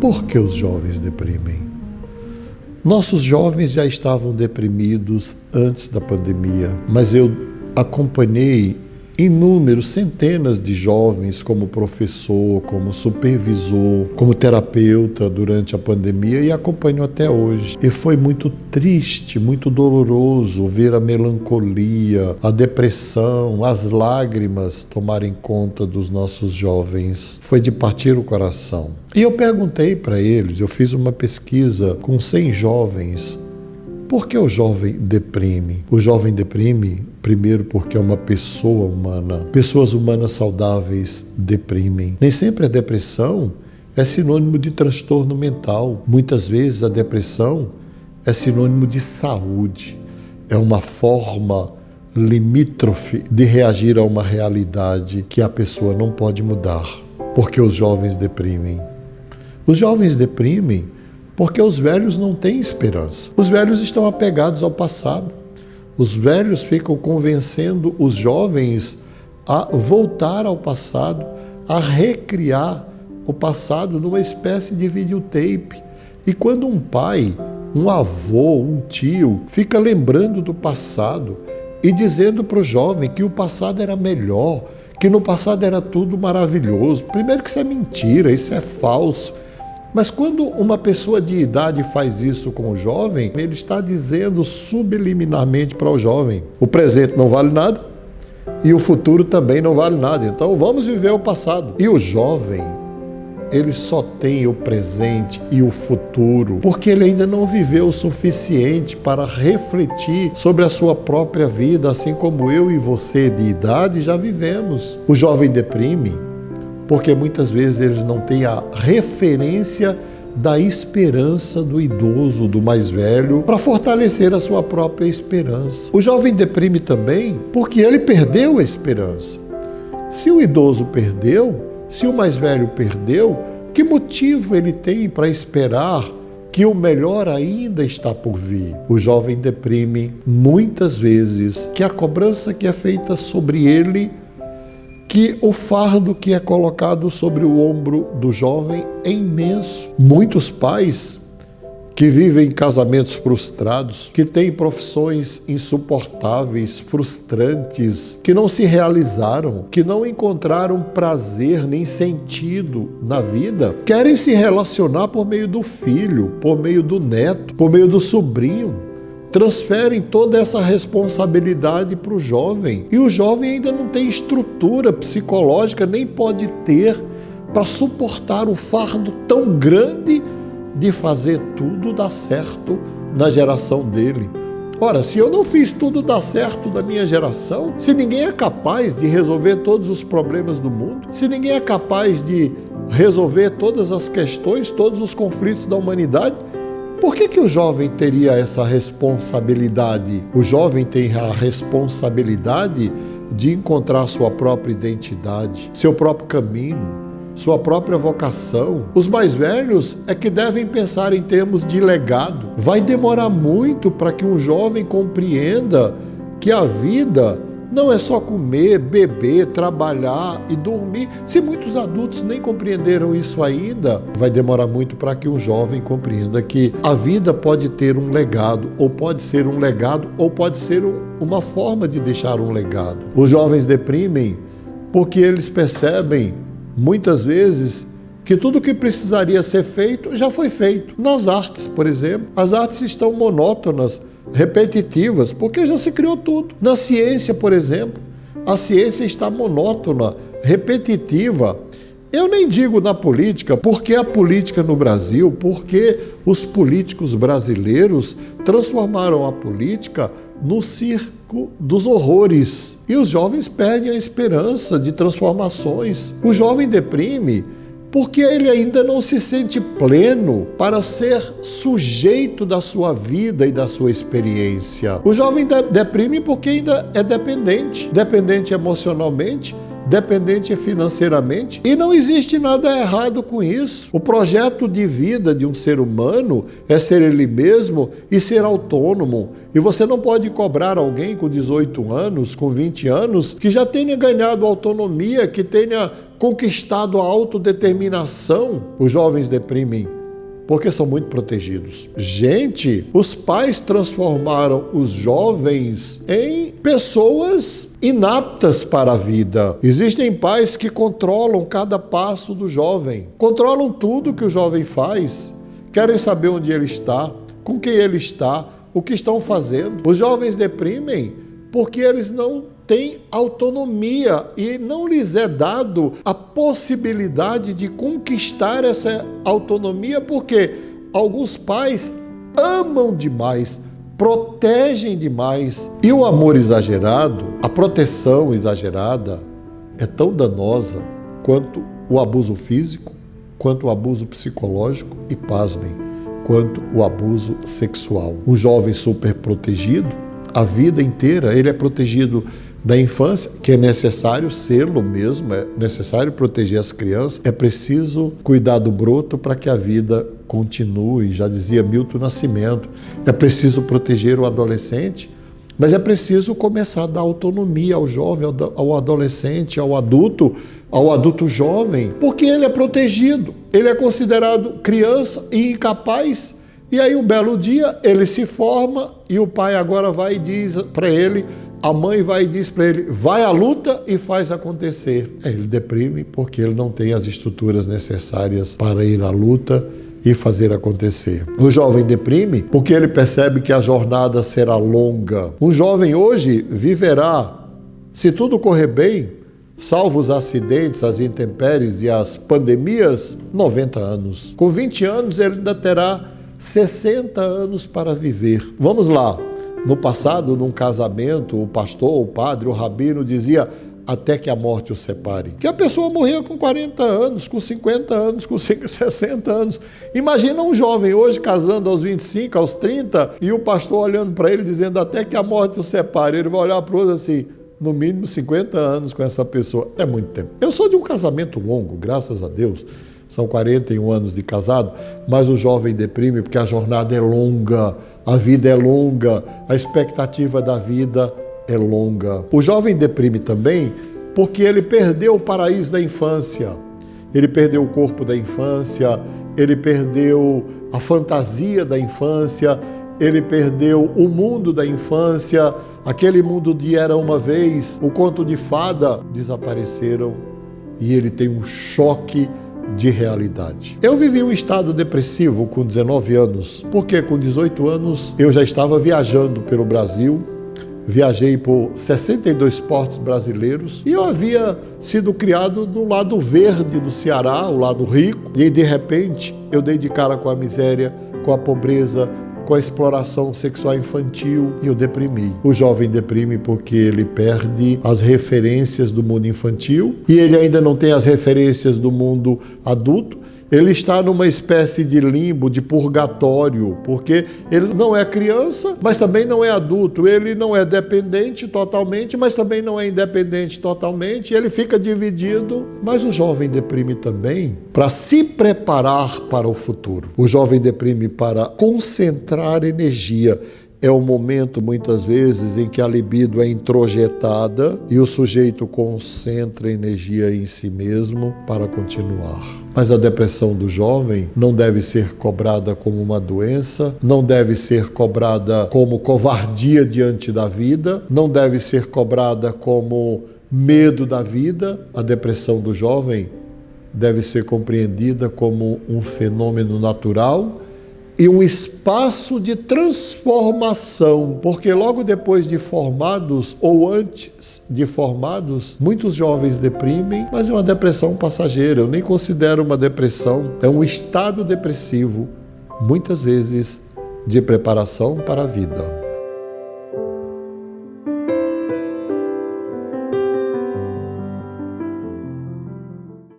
Por que os jovens deprimem? Nossos jovens já estavam deprimidos antes da pandemia, mas eu acompanhei inúmeros, centenas de jovens como professor, como supervisor, como terapeuta durante a pandemia e acompanho até hoje. E foi muito triste, muito doloroso ver a melancolia, a depressão, as lágrimas tomarem conta dos nossos jovens. Foi de partir o coração. E eu perguntei para eles, eu fiz uma pesquisa com 100 jovens, por que o jovem deprime? O jovem deprime, primeiro, porque é uma pessoa humana. Pessoas humanas saudáveis deprimem. Nem sempre a depressão é sinônimo de transtorno mental. Muitas vezes a depressão é sinônimo de saúde. É uma forma limítrofe de reagir a uma realidade que a pessoa não pode mudar. Porque os jovens deprimem. Os jovens deprimem porque os velhos não têm esperança. Os velhos estão apegados ao passado. Os velhos ficam convencendo os jovens a voltar ao passado, a recriar o passado numa espécie de videotape. E quando um pai, um avô, um tio fica lembrando do passado e dizendo para o jovem que o passado era melhor, que no passado era tudo maravilhoso, primeiro que isso é mentira, isso é falso. Mas quando uma pessoa de idade faz isso com o jovem, ele está dizendo subliminarmente para o jovem: o presente não vale nada e o futuro também não vale nada. Então vamos viver o passado. E o jovem, ele só tem o presente e o futuro porque ele ainda não viveu o suficiente para refletir sobre a sua própria vida, assim como eu e você de idade já vivemos. O jovem deprime porque muitas vezes eles não têm a referência da esperança do idoso, do mais velho, para fortalecer a sua própria esperança. O jovem deprime também porque ele perdeu a esperança. Se o idoso perdeu, se o mais velho perdeu, que motivo ele tem para esperar que o melhor ainda está por vir? O jovem deprime muitas vezes que a cobrança que é feita sobre ele, que o fardo que é colocado sobre o ombro do jovem é imenso. Muitos pais que vivem casamentos frustrados, que têm profissões insuportáveis, frustrantes, que não se realizaram, que não encontraram prazer nem sentido na vida, querem se relacionar por meio do filho, por meio do neto, por meio do sobrinho. Transferem toda essa responsabilidade para o jovem. E o jovem ainda não tem estrutura psicológica, nem pode ter, para suportar o fardo tão grande de fazer tudo dar certo na geração dele. Ora, se eu não fiz tudo dar certo da minha geração, se ninguém é capaz de resolver todos os problemas do mundo, se ninguém é capaz de resolver todas as questões, todos os conflitos da humanidade, por que o jovem teria essa responsabilidade? O jovem tem a responsabilidade de encontrar sua própria identidade, seu próprio caminho, sua própria vocação. Os mais velhos é que devem pensar em termos de legado. Vai demorar muito para que um jovem compreenda que a vida não é só comer, beber, trabalhar e dormir. Se muitos adultos nem compreenderam isso ainda, vai demorar muito para que um jovem compreenda que a vida pode ter um legado, ou pode ser um legado, ou pode ser uma forma de deixar um legado. Os jovens deprimem porque eles percebem, muitas vezes, que tudo que precisaria ser feito já foi feito. Nas artes, por exemplo, as artes estão monótonas, repetitivas, porque já se criou tudo. Na ciência, por exemplo, a ciência está monótona, repetitiva. Eu nem digo na política, porque a política no Brasil, porque os políticos brasileiros transformaram a política no circo dos horrores. E os jovens perdem a esperança de transformações. O jovem deprime porque ele ainda não se sente pleno para ser sujeito da sua vida e da sua experiência. O jovem deprime porque ainda é dependente emocionalmente, dependente financeiramente, e não existe nada errado com isso. O projeto de vida de um ser humano é ser ele mesmo e ser autônomo. E você não pode cobrar alguém com 18 anos, com 20 anos, que já tenha ganhado autonomia, que tenha conquistado a autodeterminação. Os jovens deprimem porque são muito protegidos. Gente, os pais transformaram os jovens em pessoas inaptas para a vida. Existem pais que controlam cada passo do jovem, controlam tudo que o jovem faz, querem saber onde ele está, com quem ele está, o que estão fazendo. Os jovens deprimem porque eles não têm autonomia e não lhes é dado a possibilidade de conquistar essa autonomia, porque alguns pais amam demais, protegem demais. E o amor exagerado, a proteção exagerada é tão danosa quanto o abuso físico, quanto o abuso psicológico e, pasmem, quanto o abuso sexual. Um jovem super protegido, a vida inteira ele é protegido da infância, que é necessário sê-lo mesmo, é necessário proteger as crianças, é preciso cuidar do broto para que a vida continue, já dizia Milton Nascimento, é preciso proteger o adolescente, mas é preciso começar a dar autonomia ao jovem, ao adolescente, ao adulto jovem, porque ele é protegido, ele é considerado criança e incapaz. E aí um belo dia ele se forma e o pai agora vai e diz para ele, a mãe vai e diz para ele, vai à luta e faz acontecer. Ele deprime porque ele não tem as estruturas necessárias para ir à luta e fazer acontecer. O jovem deprime porque ele percebe que a jornada será longa. Um jovem hoje viverá, se tudo correr bem, salvo os acidentes, as intempéries e as pandemias, 90 anos. Com 20 anos ele ainda terá 60 anos para viver. Vamos lá. No passado, num casamento, o pastor, o padre, o rabino dizia até que a morte o separe. Que a pessoa morria com 40 anos, com 50 anos, com 60 anos. Imagina um jovem hoje casando aos 25, aos 30, e o pastor olhando para ele dizendo até que a morte o separe. Ele vai olhar para o outro assim, no mínimo 50 anos com essa pessoa. É muito tempo. Eu sou de um casamento longo, graças a Deus. São 41 anos de casado, mas o jovem deprime porque a jornada é longa, a vida é longa, a expectativa da vida é longa. O jovem deprime também porque ele perdeu o paraíso da infância, ele perdeu o corpo da infância, ele perdeu a fantasia da infância, ele perdeu o mundo da infância, aquele mundo de Era Uma Vez, o conto de fada, desapareceram e ele tem um choque de realidade. Eu vivi um estado depressivo com 19 anos, porque com 18 anos eu já estava viajando pelo Brasil, viajei por 62 portos brasileiros e eu havia sido criado no lado verde do Ceará, o lado rico, e de repente eu dei de cara com a miséria, com a pobreza, com a exploração sexual infantil e eu deprimi. O jovem deprime porque ele perde as referências do mundo infantil e ele ainda não tem as referências do mundo adulto. Ele está numa espécie de limbo, de purgatório, porque ele não é criança, mas também não é adulto. Ele não é dependente totalmente, mas também não é independente totalmente. Ele fica dividido, mas o jovem deprime também para se preparar para o futuro. O jovem deprime para concentrar energia. É o momento, muitas vezes, em que a libido é introjetada e o sujeito concentra energia em si mesmo para continuar. Mas a depressão do jovem não deve ser cobrada como uma doença, não deve ser cobrada como covardia diante da vida, não deve ser cobrada como medo da vida. A depressão do jovem deve ser compreendida como um fenômeno natural e um espaço de transformação, porque logo depois de formados ou antes de formados, muitos jovens deprimem, mas é uma depressão passageira. Eu nem considero uma depressão, é um estado depressivo, muitas vezes de preparação para a vida.